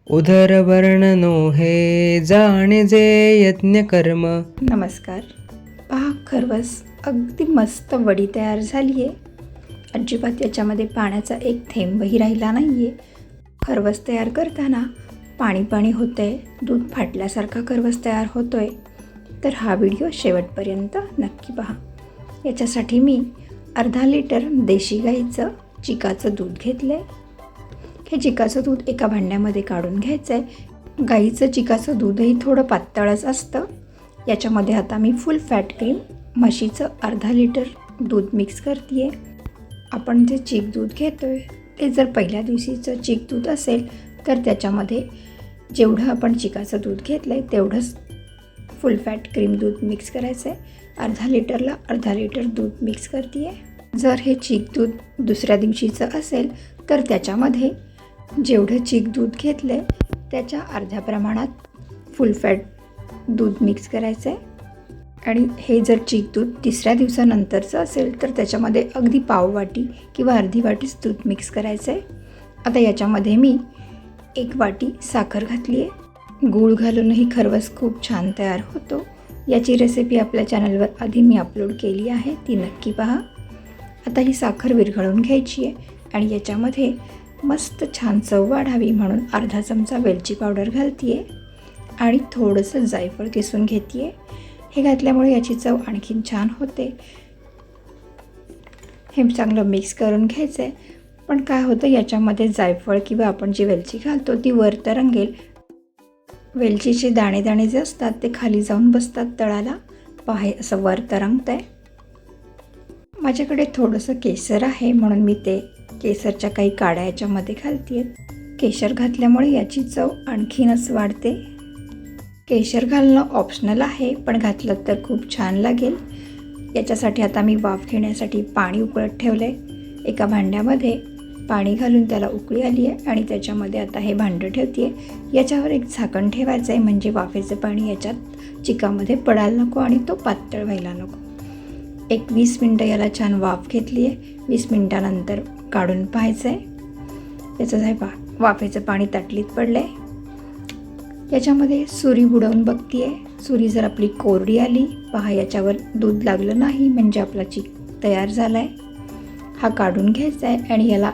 उदरवर्णनो हे जाणे जे यज्ञ कर्म. नमस्कार. पहा, खरवस अगदी मस्त वडी तयार झाली आहे. अजिबात याच्यामध्ये पाण्याचा एक थेंबही राहिला नाही आहे. खरवस तयार करताना पाणी पाणी होतं आहे, दूध फाटल्यासारखा खरवस तयार होतो आहे. तर हा व्हिडिओ शेवटपर्यंत नक्की पहा. याच्यासाठी मी अर्धा लिटर देशी गाईचं चिकाचं दूध घेतलं आहे. हे चिकाचं दूध एका भांड्यामध्ये काढून घ्यायचं आहे. गाईचं चिकाचं दूधही थोडं पातळच असतं. याच्यामध्ये आता मी फुल फॅट क्रीम म्हशीचं अर्धा लिटर दूध मिक्स करते आहे. आपण जे चीक दूध घेतो आहे ते जर पहिल्या दिवशीचं चीक दूध असेल तर त्याच्यामध्ये जेवढं आपण चिकाचं दूध घेतलं आहे तेवढंच फुल फॅट क्रीम दूध मिक्स करायचं आहे. अर्धा लिटरला अर्धा लिटर दूध मिक्स करते आहे. जर हे चीक दूध दुसऱ्या दिवशीचं असेल तर त्याच्यामध्ये जेवढं चीक दूध घेतलं आहे त्याच्या अर्ध्या प्रमाणात फुल फॅट दूध मिक्स करायचं आहे. आणि हे जर चीक दूध तिसऱ्या दिवसानंतरचं असेल तर त्याच्यामध्ये अगदी पाव वाटी किंवा अर्धी वाटीच दूध मिक्स करायचं आहे. आता याच्यामध्ये मी 1 वाटी साखर घातली आहे. गूळ घालूनही खरवस खूप छान तयार होतो. याची रेसिपी आपल्या चॅनलवर आधी मी अपलोड केली आहे, ती नक्की पहा. आता ही साखर विरघळून घ्यायची आहे आणि याच्यामध्ये मस्त छान चव वाढावी म्हणून अर्धा चमचा वेलची पावडर घालते आहे आणि थोडंसं जायफळ किसून घेते आहे. हे घातल्यामुळे याची चव आणखीन छान होते. हे चांगलं मिक्स करून घ्यायचं आहे. पण काय होतं, याच्यामध्ये जायफळ किंवा आपण जी वेलची घालतो ती वर तरंगेल. वेलचीचे दाणे दाणे जे असतात ते खाली जाऊन बसतात तळाला. पहा, असं वर तरंगतं आहे. माझ्याकडे थोडंसं केसर आहे म्हणून मी ते केसरच्या काही काड्या याच्यामध्ये घालते आहेत. केशर घातल्यामुळे याची चव आणखीनच वाढते. केशर घालणं ऑप्शनल आहे, पण घातलं तर खूप छान लागेल. याच्यासाठी आता मी वाफ घेण्यासाठी पाणी उकळत ठेवलं आहे. एका भांड्यामध्ये पाणी घालून त्याला उकळी आली आहे आणि त्याच्यामध्ये आता हे भांडं ठेवते आहे. याच्यावर एक झाकण ठेवायचं आहे म्हणजे वाफेचं पाणी याच्यात चिकामध्ये पडायला नको आणि तो पातळ व्हायला नको. एक 20 मिनटं याला छान वाफ घेतली आहे. 20 मिनटानंतर काढून पाहायचं आहे. याचं आहे वाफेचं पाणी ताटलीत पडलं आहे. याच्यामध्ये सुरी बुडवून बघते आहे. सुरी जर आपली कोरडी आली, पहा याच्यावर दूध लागलं नाही म्हणजे आपला चीक तयार झाला आहे. हा काढून घ्यायचा आहे आणि याला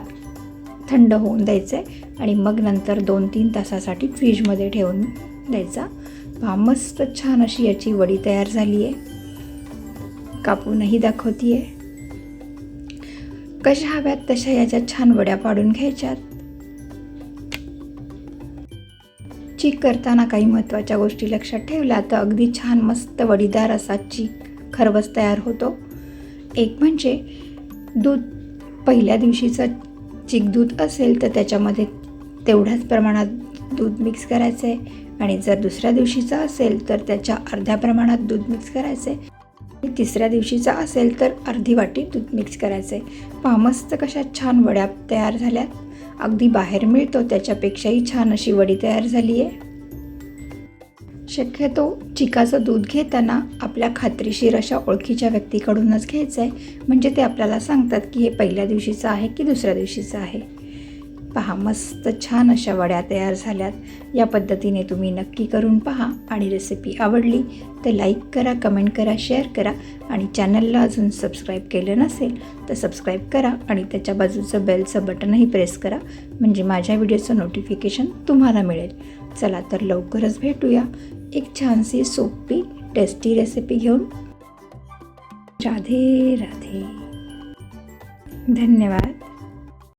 थंड होऊन द्यायचं आहे आणि मग नंतर 2-3 तासासाठी फ्रीजमध्ये ठेवून द्यायचा. पहा, मस्त छान अशी याची वडी तयार झाली आहे. कापूनही दाखवते आहे. कशा हव्यात तशा याच्या छान वड्या पाडून घ्यायच्यात. चीक करताना काही महत्त्वाच्या गोष्टी लक्षात ठेवल्या तर अगदी छान मस्त वडीदार असा चीक खरवस तयार होतो. एक म्हणजे दूध पहिल्या दिवशीचं चीक दूध असेल तर त्याच्यामध्ये तेवढ्याच प्रमाणात दूध मिक्स करायचं आहे आणि जर दुसऱ्या दिवशीचा असेल तर त्याच्या अर्ध्या प्रमाणात दूध मिक्स करायचं आहे. तिसऱ्या दिवशीचा असेल तर अर्धी वाटी दूध मिक्स करायचं आहे. पहा, मस्त कशा छान वड्या तयार झाल्यात. अगदी बाहेर मिळतो त्याच्यापेक्षाही छान अशी वडी तयार झाली आहे. शक्यतो चिकाचं दूध घेताना आपल्या खात्रीशीर अशा ओळखीच्या व्यक्तीकडूनच घ्यायचं आहे म्हणजे ते आपल्याला सांगतात की हे पहिल्या दिवशीचं आहे की दुसऱ्या दिवशीचं आहे. पहा, मस्त छान अशा वड्या तयार झाल्यात. या पद्धतीने तुम्ही नक्की करून पहा आणि रेसिपी आवडली तर लाईक करा, कमेंट करा, शेअर करा आणि चॅनलला अजून सबस्क्राईब केलं नसेल तर सबस्क्राईब करा आणि त्याच्या बाजूचं बेलचं बटनही प्रेस करा म्हणजे माझ्या व्हिडिओचं नोटिफिकेशन तुम्हाला मिळेल. चला तर लवकरच भेटूया एक छानशी सोपी टेस्टी रेसिपी घेऊन. राधे राधे. धन्यवाद.